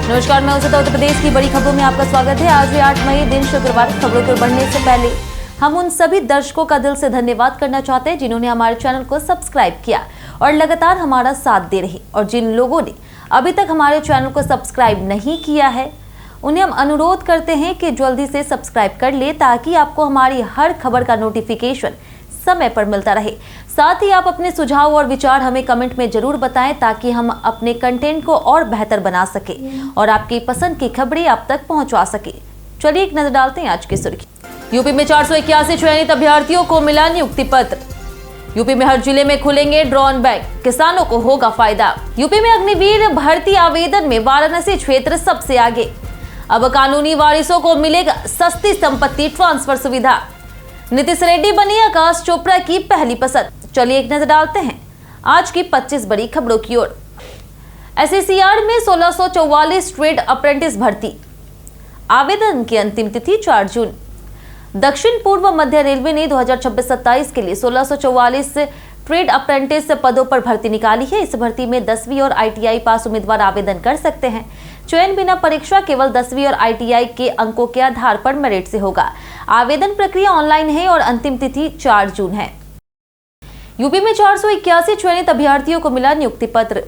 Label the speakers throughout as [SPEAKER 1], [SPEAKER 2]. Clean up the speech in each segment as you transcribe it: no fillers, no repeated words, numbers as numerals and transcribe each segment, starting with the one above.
[SPEAKER 1] नमस्कार, मैं उत्तर प्रदेश की बड़ी खबरों में आपका स्वागत है। आज 8 मई दिन शुक्रवार। खबरों को बढ़ने से पहले हम उन सभी दर्शकों का दिल से धन्यवाद करना चाहते हैं जिन्होंने हमारे चैनल को सब्सक्राइब किया और लगातार हमारा साथ दे रहे, और जिन लोगों ने अभी तक हमारे चैनल को सब्सक्राइब नहीं किया है उन्हें हम अनुरोध करते हैं कि जल्दी से सब्सक्राइब कर ले ताकि आपको हमारी हर खबर का नोटिफिकेशन समय पर मिलता रहे। साथ ही आप अपने सुझाव और विचार हमें कमेंट में जरूर बताएं ताकि हम अपने कंटेंट को और बेहतर बना सके और आपकी पसंद की खबरें आप तक पहुंचा सके। चलिए एक नजर डालते हैं आज की सुर्खी। यूपी में 481 चयनित अभ्यर्थियों को मिला नियुक्ति पत्र। यूपी में हर जिले में खुलेंगे ड्रोन बैंक, किसानों को होगा फायदा। यूपी में अग्निवीर भर्ती आवेदन में वाराणसी क्षेत्र सबसे आगे। अब कानूनी वारिसों को मिलेगा सस्ती संपत्ति ट्रांसफर सुविधा। नीतीश रेड्डी बनी आकाश चोपड़ा की पहली पसंद। चलिए एक नजर डालते हैं आज की 25 बड़ी खबरों की ओर। एसएससीआर में 1644 ट्रेड अप्रेंटिस भर्ती। आवेदन की अंतिम तिथि 4 जून। दक्षिण पूर्व मध्य रेलवे ने 2026-27 के लिए 1644 ट्रेड अप्रेंटिस पदों पर भर्ती निकाली है। इस भर्ती में 10वीं और आईटीआई पास उम्मीदवार आवेदन कर सकते हैं। चयन बिना परीक्षा केवल 10वीं और आईटीआई के अंकों के आधार पर मेरिट से होगा। आवेदन प्रक्रिया ऑनलाइन है और अंतिम तिथि 4 जून है। यूपी में 481 चयनित अभ्यर्थियों को मिला नियुक्ति पत्र।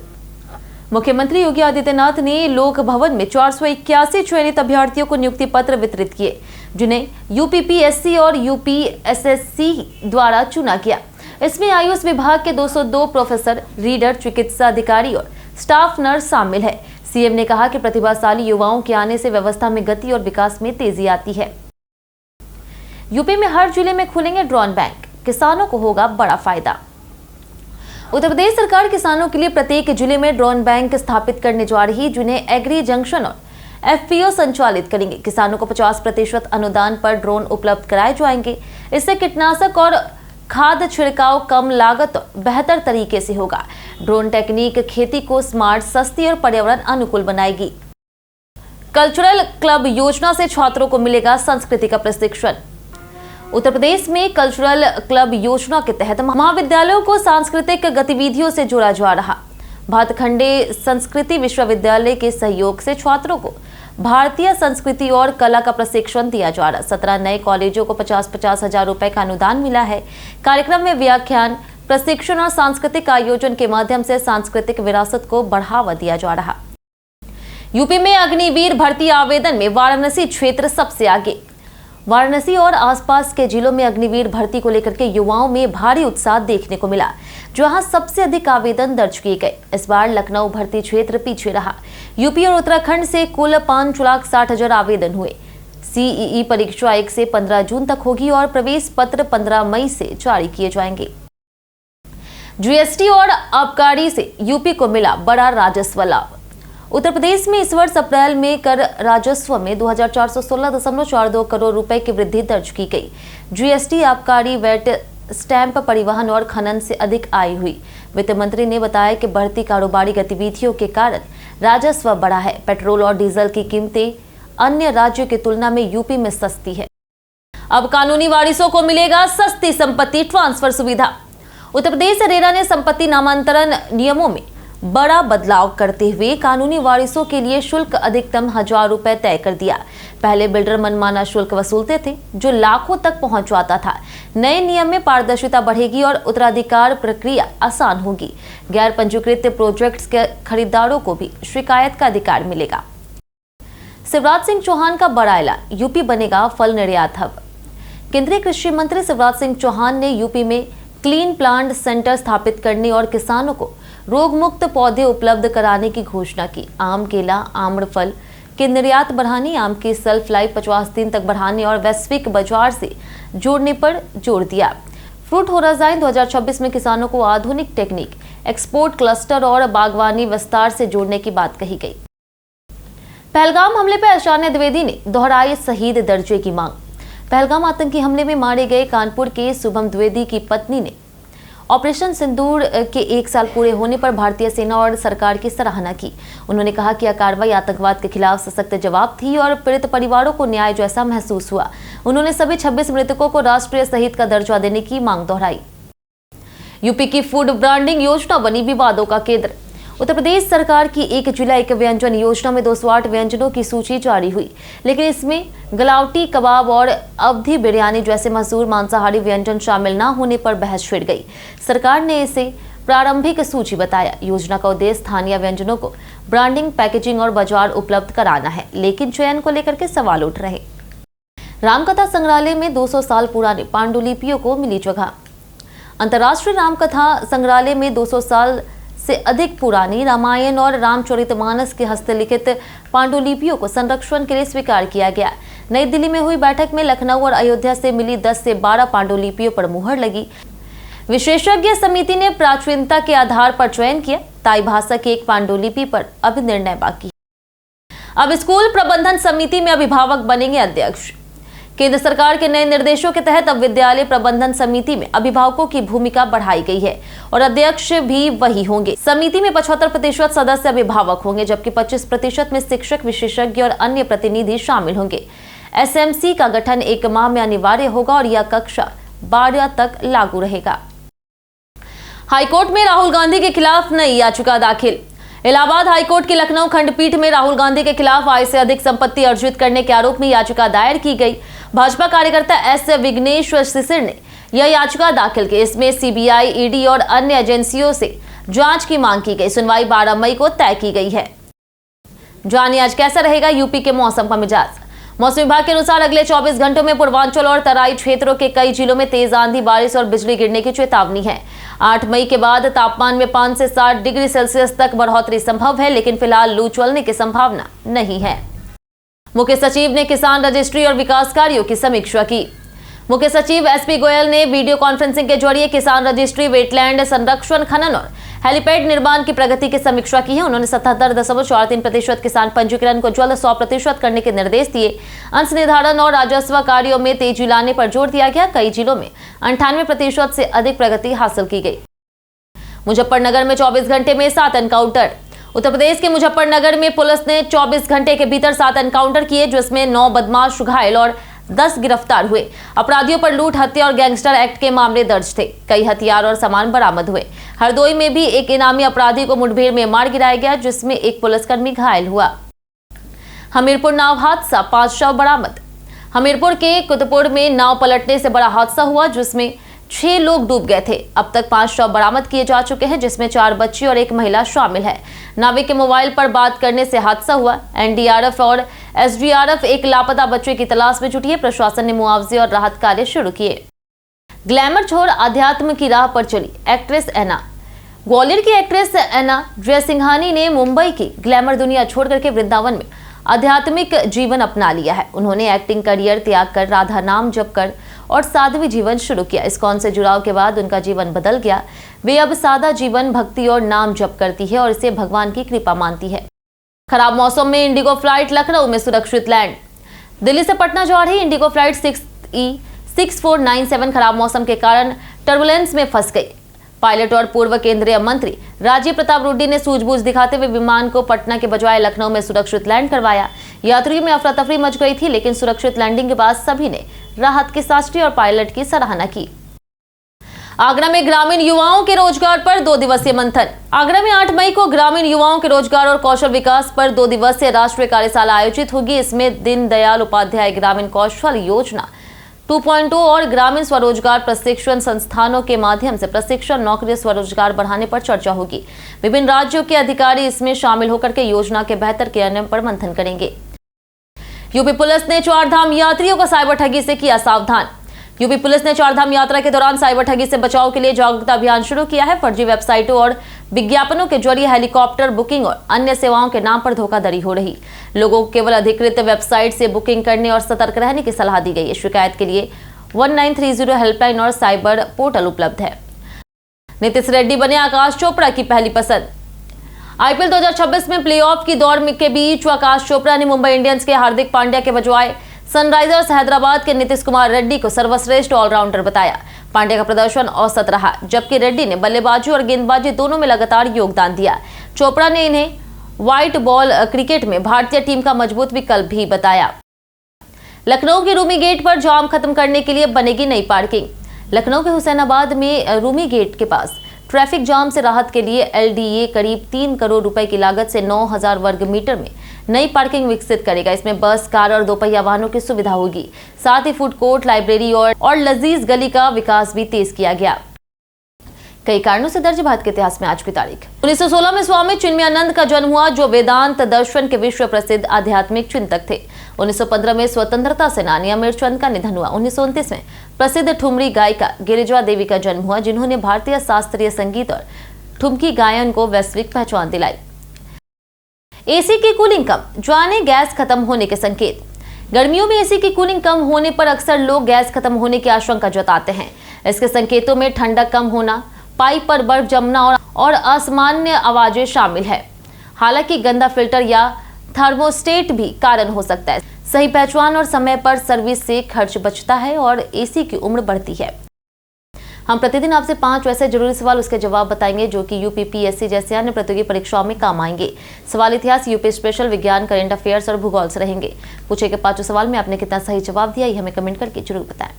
[SPEAKER 1] मुख्यमंत्री योगी आदित्यनाथ ने लोक भवन में 481 चयनित अभ्यर्थियों को नियुक्ति पत्र वितरित किए, जिन्हें यूपीपीएससी और यूपीएसएससी द्वारा चुना गया। इसमें आयुष विभाग के 202 प्रोफेसर, रीडर, चिकित्सा अधिकारी और स्टाफ नर्स शामिल है। सीएम ने कहा कि प्रतिभाशाली युवाओं के आने से व्यवस्था में गति और विकास में तेजी आती है। यूपी में हर जिले में खुलेंगे ड्रोन बैंक, किसानों को होगा बड़ा फायदा। उत्तर प्रदेश सरकार किसानों के लिए प्रत्येक जिले में ड्रोन बैंक स्थापित करने जा रही है, जिन्हें एग्री जंक्शन और एफपीओ संचालित करेंगे। किसानों को 50% अनुदान पर ड्रोन उपलब्ध कराए जाएंगे। इससे कीटनाशक और खाद छिड़काव कम लागत और बेहतर तरीके से होगा। ड्रोन टेक्निक खेती को स्मार्ट, सस्ती और पर्यावरण अनुकूल बनाएगी। कल्चरल क्लब योजना से छात्रों को मिलेगा संस्कृति का प्रशिक्षण। उत्तर प्रदेश में कल्चरल क्लब योजना के तहत महाविद्यालयों को सांस्कृतिक गतिविधियों से जोड़ा जा रहा। भातखंडे संस्कृति विश्वविद्यालय के सहयोग से छात्रों को भारतीय संस्कृति और कला का प्रशिक्षण दिया जा रहा। 17 नए कॉलेजों को 50-50 हजार रुपए का अनुदान मिला है। कार्यक्रम में व्याख्यान, प्रशिक्षण और सांस्कृतिक आयोजन के माध्यम से सांस्कृतिक विरासत को बढ़ावा दिया जा रहा। यूपी में अग्निवीर भर्ती आवेदन में वाराणसी क्षेत्र सबसे आगे। वाराणसी और आसपास के जिलों में अग्निवीर भर्ती को लेकर के युवाओं में भारी उत्साह देखने को मिला, जहां सबसे अधिक आवेदन दर्ज किए गए। इस बार लखनऊ भर्ती क्षेत्र पीछे रहा। यूपी और उत्तराखंड से कुल 5,60,000 आवेदन हुए। सीईई परीक्षा 1 से 15 जून तक होगी और प्रवेश पत्र 15 मई से जारी किए जाएंगे। जीएसटी और आबकारी से यूपी को मिला बड़ा राजस्व लाभ। उत्तर प्रदेश में इस वर्ष अप्रैल में कर राजस्व में 2416.42 करोड़ रुपए की वृद्धि दर्ज की गई। जीएसटी, आबकारी, वैट, स्टैंप, परिवहन और खनन से अधिक आय हुई। वित्त मंत्री ने बताया कि बढ़ती कारोबारी गतिविधियों के कारण राजस्व बढ़ा है। पेट्रोल और डीजल की कीमतें अन्य राज्यों की तुलना में यूपी में सस्ती है। अब कानूनी वारिसों को मिलेगा सस्ती संपत्ति ट्रांसफर सुविधा। उत्तर प्रदेश रेरा ने संपत्ति नामांतरण नियमों में बड़ा बदलाव करते हुए कानूनी वारिसों के लिए शुल्क अधिकतम 1000 रुपए तय कर दिया। पहले बिल्डर मनमाना शुल्क वसूलते थे जो लाखों तक पहुंच जाता था। नए नियम में पारदर्शिता बढ़ेगी और उत्तराधिकार प्रक्रिया आसान होगी। गैर पंजीकृत प्रोजेक्ट्स के खरीदारों को भी शिकायत का अधिकार मिलेगा। शिवराज सिंह चौहान का बड़ा ऐलान, यूपी बनेगा फल निर्यात हब। केंद्रीय कृषि मंत्री शिवराज सिंह चौहान ने यूपी में क्लीन प्लांट सेंटर स्थापित करने और किसानों को रोग मुक्त पौधे उपलब्ध कराने की घोषणा की। आम, केला, आम्रफल के निर्यात बढ़ाने, आम की सेल्फ लाइफ 50 दिन तक बढ़ाने और वैश्विक बाजार से जोड़ने पर जोर दिया। फ्रूट होराइजन 2026 में किसानों को आधुनिक टेक्निक, एक्सपोर्ट क्लस्टर और बागवानी विस्तार से जोड़ने की बात कही गई। पहलगाम हमले पर आचार्य द्विवेदी ने दोहराई शहीद दर्जे की मांग। पहलगाम आतंकी हमले में मारे गए कानपुर के शुभम द्विवेदी की पत्नी ने ऑपरेशन सिंदूर के 1 साल पूरे होने पर भारतीय सेना और सरकार की सराहना की। उन्होंने कहा कि यह कार्रवाई आतंकवाद के खिलाफ सशक्त जवाब थी और पीड़ित परिवारों को न्याय जैसा महसूस हुआ। उन्होंने सभी 26 मृतकों को राष्ट्रीय शहीद का दर्जा देने की मांग दोहराई। यूपी की फूड ब्रांडिंग योजना बनी विवादों का केंद्र। उत्तर प्रदेश सरकार की 1 जुलाई 1 व्यंजन योजना में 208 व्यंजनों की सूची जारी हुई, लेकिन इसमें गलावटी कबाब और अवधी बिरयानी जैसे मशहूर मांसाहारी व्यंजन शामिल न होने पर बहस छिड़ गई। सरकार ने इसे प्रारंभिक सूची बताया। योजना का उद्देश्य स्थानीय व्यंजनों को ब्रांडिंग, पैकेजिंग और बाजार उपलब्ध कराना है, लेकिन चयन को लेकर के सवाल उठ रहे। रामकथा संग्रहालय में 200 साल पुरानी पांडुलिपियों को मिली जगह। अंतर्राष्ट्रीय रामकथा संग्रहालय में 200 साल से अधिक पुरानी रामायण और रामचरितमानस के हस्तलिखित पांडुलिपियों को संरक्षण के लिए स्वीकार किया गया। नई दिल्ली में हुई बैठक में लखनऊ और अयोध्या से मिली 10 से 12 पांडुलिपियों पर मुहर लगी। विशेषज्ञ समिति ने प्राचीनता के आधार पर चयन किया। ताई भाषा की एक पांडुलिपि पर अभी निर्णय बाकी। अब स्कूल प्रबंधन समिति में अभिभावक बनेंगे अध्यक्ष। केंद्र सरकार के नए निर्देशों के तहत अब विद्यालय प्रबंधन समिति में अभिभावकों की भूमिका बढ़ाई गई है और अध्यक्ष भी वही होंगे। समिति में 75% सदस्य अभिभावक होंगे, जबकि 25% में शिक्षक, विशेषज्ञ और अन्य प्रतिनिधि शामिल होंगे। एसएमसी का गठन 1 माह में अनिवार्य होगा और यह कक्षा 12 तक लागू रहेगा। हाईकोर्ट में राहुल गांधी के खिलाफ नई याचिका दाखिल। इलाहाबाद हाईकोर्ट की लखनऊ खंडपीठ में राहुल गांधी के खिलाफ आय से अधिक संपत्ति अर्जित करने के आरोप में याचिका दायर की गई। भाजपा कार्यकर्ता एस विघ्नेश शिशिर ने यह याचिका दाखिल की। इसमें सीबीआई, ईडी और अन्य एजेंसियों से जांच की मांग की गई। सुनवाई 12 मई को तय की गई है। जानिए आज कैसा रहेगा यूपी के मौसम का मिजाज। मौसम विभाग के अनुसार अगले 24 घंटों में पूर्वांचल और तराई क्षेत्रों के कई जिलों में तेज आंधी, बारिश और बिजली गिरने की चेतावनी है। 8 मई के बाद तापमान में 5 से 7 डिग्री सेल्सियस तक बढ़ोतरी संभव है, लेकिन फिलहाल लू चलने की संभावना नहीं है। मुख्य सचिव ने किसान रजिस्ट्री और विकास कार्यों की समीक्षा की। मुख्य सचिव एसपी गोयल ने वीडियो कॉन्फ्रेंसिंग के जरिए किसान रजिस्ट्री, वेटलैंड संरक्षण, खनन और हेलीपैड निर्माण की प्रगति की समीक्षा की है। उन्होंने 77.43% किसान पंजीकरण को जल्द 100% करने के निर्देश दिए। अंश निर्धारण और राजस्व कार्यों में तेजी लाने पर जोर दिया गया। कई जिलों में 98% से अधिक प्रगति हासिल की गई। मुजफ्फरनगर में 24 घंटे में 7 एनकाउंटर। उत्तर प्रदेश के मुजफ्फरनगर में पुलिस ने 24 घंटे के भीतर 7 एनकाउंटर किए, जिसमें 9 बदमाश घायल और 10 गिरफ्तार हुए। अपराधियों पर लूट, हत्या और गैंगस्टर एक्ट के मामले दर्ज थे। कई हथियार और सामान बरामद हुए। हरदोई में भी एक इनामी अपराधी को मुठभेड़ में मार गिराया गया, जिसमें एक पुलिसकर्मी घायल हुआ। हमीरपुर नाव हादसा, 5 शव बरामद। हमीरपुर के कुतुपुर में नाव पलटने से बड़ा हादसा हुआ, जिसमें 6 लोग डूब गए थे। अब तक 5 शव बरामद किए जा चुके हैं, जिसमें 4 बच्ची और 1 महिला शामिल है। नाविक के मोबाइल पर बात करने से हादसा हुआ। एनडीआरएफ और एसडीआरएफ एक लापता बच्चे की तलाश में जुटी है। प्रशासन ने मुआवजे और राहत कार्य शुरू किए। ग्लैमर छोड़ अध्यात्म की राह पर चली एक्ट्रेस ऐना। ग्वालियर की एक्ट्रेस ऐना जयसिंघानी ने मुंबई की ग्लैमर दुनिया छोड़ करके वृंदावन में आध्यात्मिक जीवन अपना लिया है। उन्होंने एक्टिंग करियर त्याग कर राधा नाम जप कर और साध्वी जीवन शुरू किया। इस्कॉन से जुड़ाव के बाद उनका जीवन बदल गया। वे अब सादा जीवन, भक्ति और नाम जप करती है और इसे भगवान की कृपा मानती है। खराब मौसम में इंडिगो फ्लाइट लखनऊ में सुरक्षित लैंड। दिल्ली से पटना जा रही इंडिगो फ्लाइट 6E6497 खराब मौसम के कारण टर्बुलेंस में फंस गई। पायलट और पूर्व केंद्रीय मंत्री राजीव प्रताप रूडी ने सूझबूझ दिखाते हुए विमान को पटना के बजाय लखनऊ में सुरक्षित लैंड करवाया। यात्रियों में अफरा तफरी मच गई थी, लेकिन सुरक्षित लैंडिंग के बाद सभी ने राहत की सांस ली और पायलट की सराहना की। आगरा में ग्रामीण युवाओं के रोजगार पर 2 दिवसीय मंथन। आगरा में 8 मई को ग्रामीण युवाओं के रोजगार और कौशल विकास पर 2 दिवसीय राष्ट्रीय कार्यशाला आयोजित होगी। इसमें दीनदयाल उपाध्याय ग्रामीण कौशल योजना 2.0 और ग्रामीण स्वरोजगार प्रशिक्षण संस्थानों के माध्यम से प्रशिक्षण, नौकरी, स्वरोजगार बढ़ाने पर चर्चा होगी। विभिन्न राज्यों के अधिकारी इसमें शामिल होकर के योजना के बेहतर क्रियान्वयन पर मंथन करेंगे। यूपी पुलिस ने 4 धाम यात्रियों को साइबर ठगी से किया सावधान। यूपी पुलिस ने 4 धाम यात्रा के दौरान साइबर ठगी से बचाव के लिए जागरूकता अभियान शुरू किया है। फर्जी वेबसाइटों और विज्ञापनों के जरिए हेलीकॉप्टर बुकिंग और अन्य सेवाओं के नाम पर धोखाधड़ी हो रही। लोगों को केवल अधिकृत वेबसाइट से बुकिंग करने और सतर्क रहने की सलाह दी गई है। शिकायत के लिए 1930 हेल्पलाइन और साइबर पोर्टल उपलब्ध है। नीतीश रेड्डी बने आकाश चोपड़ा की पहली पसंद। आईपीएल 2026 में प्लेऑफ की दौड़ के बीच आकाश चोपड़ा ने मुंबई इंडियंस के हार्दिक पांड्या के बजाय सनराइजर्स हैदराबाद के नीतीश कुमार रेड्डी को सर्वश्रेष्ठ ऑलराउंडर बताया। पांड्या का प्रदर्शन औसत रहा, जबकि रेड्डी ने बल्लेबाजी और गेंदबाजी दोनों में लगातार योगदान दिया। चोपड़ा ने इन्हें व्हाइट बॉल क्रिकेट में भारतीय टीम का मजबूत विकल्प भी बताया। लखनऊ के रूमी गेट पर जाम खत्म करने के लिए बनेगी नई पार्किंग। लखनऊ के हुसैनाबाद में रूमी गेट के पास ट्रैफिक जाम से राहत के लिए LDA करीब 3 करोड़ रुपए की लागत से 9,000 वर्ग मीटर में नई पार्किंग विकसित करेगा। इसमें बस, कार और दोपहिया वाहनों की सुविधा होगी। साथ ही फूड कोर्ट, लाइब्रेरी और लजीज गली का विकास भी तेज किया गया। कई कारणों से दर्ज भारत के इतिहास में आज की तारीख 1916 में स्वामी चिन्मयानंद का जन्म हुआ, जो वेदांत दर्शन के विश्व प्रसिद्ध आध्यात्मिक चिंतक थे। 1915 में स्वतंत्रता सेनानी अमीरचंद का निधन हुआ। 1929 में प्रसिद्ध ठुमरी गायिका गिरिजा देवी का जन्म हुआ, जिन्होंने भारतीय शास्त्रीय संगीत और ठुमकी गायन को वैश्विक पहचान दिलाई। एसी की कूलिंग कम, जाने गैस खत्म होने के संकेत। गर्मियों में एसी की कूलिंग कम होने पर अक्सर लोग गैस खत्म होने की आशंका जताते हैं। इसके संकेतों में ठंडक कम होना, पाइप पर बर्फ जमना और असामान्य आवाजें शामिल है। हालांकि गंदा फिल्टर या थर्मोस्टेट भी कारण हो सकता है। सही पहचान और समय पर सर्विस से खर्च बचता है और एसी की उम्र बढ़ती है। हम प्रतिदिन आपसे 5 वैसे जरूरी सवाल उसके जवाब बताएंगे जो कि UPPSC जैसे अन्य प्रतियोगी परीक्षाओं में काम आएंगे। सवाल इतिहास, यूपी स्पेशल, विज्ञान, करंट अफेयर्स और भूगोल से रहेंगे। पूछे गए 5 सवाल में आपने कितना सही जवाब दिया, ये हमें कमेंट करके जरूर बताएं।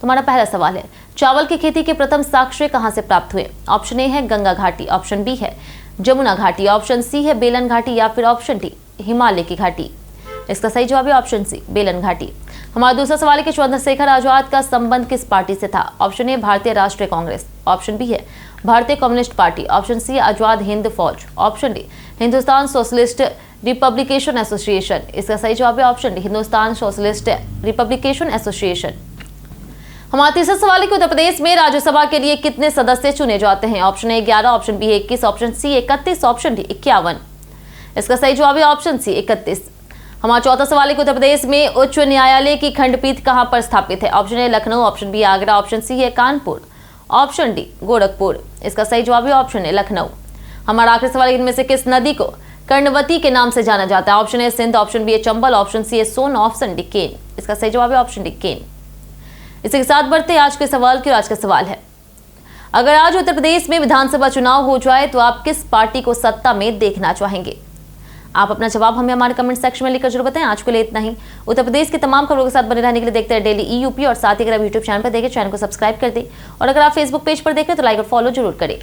[SPEAKER 1] तुम्हारा पहला सवाल है, चावल की खेती के प्रथम साक्ष्य कहां से प्राप्त हुए? ऑप्शन ए है गंगा घाटी, ऑप्शन बी है जमुना घाटी, ऑप्शन सी है बेलन घाटी या फिर ऑप्शन डी हिमालय की घाटी। इसका सही जवाब है ऑप्शन सी बेलन घाटी। हमारा दूसरा सवाल है कि चंद्रशेखर आजाद का संबंध किस पार्टी से था? ऑप्शन ए भारतीय राष्ट्रीय कांग्रेस, ऑप्शन बी है भारतीय communist party, option C Azad Hind फौज, option D Hindustan socialist republication association. इसका सही जवाब है option D Hindustan socialist republication association. हमारा तीसरा सवाल है कि उत्तर प्रदेश में राज्यसभा के लिए कितने सदस्य चुने जाते हैं? Option A 11, option B 21, option C 31, option D 51। इसका सही जवाब है ऑप्शन सी 31। हमारा चौथा सवाल है कि उत्तर प्रदेश में उच्च न्यायालय की खंडपीठ कहां पर स्थापित है? Option A Lucknow, option B Agra, option C है कानपुर, ऑप्शन डी गोरखपुर। इसका सही जवाब है ऑप्शन ए लखनऊ। हमारा आखिरी सवाल, इनमें से किस नदी को कर्णवती के नाम से जाना जाता है? Option A Sindh, option B Chambal, option C है सोन, ऑप्शन डी केन। इसका सही जवाब है ऑप्शन डी केन। इसी के साथ बढ़ते आज के सवाल की। आज का सवाल है, अगर आज उत्तर प्रदेश में विधानसभा चुनाव हो जाए तो आप किस पार्टी को सत्ता में देखना चाहेंगे? आप अपना जवाब हमें हमारे कमेंट सेक्शन में लिखकर जरूर बताएं। आज के लिए इतना ही। उत्तर प्रदेश की तमाम खबरों के साथ बने रहने के लिए देखते हैं डेली EUP और साथ ही अगर आप YouTube चैनल पर देखें, चैनल को सब्सक्राइब कर दें और अगर आप Facebook पेज पर देखें तो लाइक और फॉलो जरूर करें।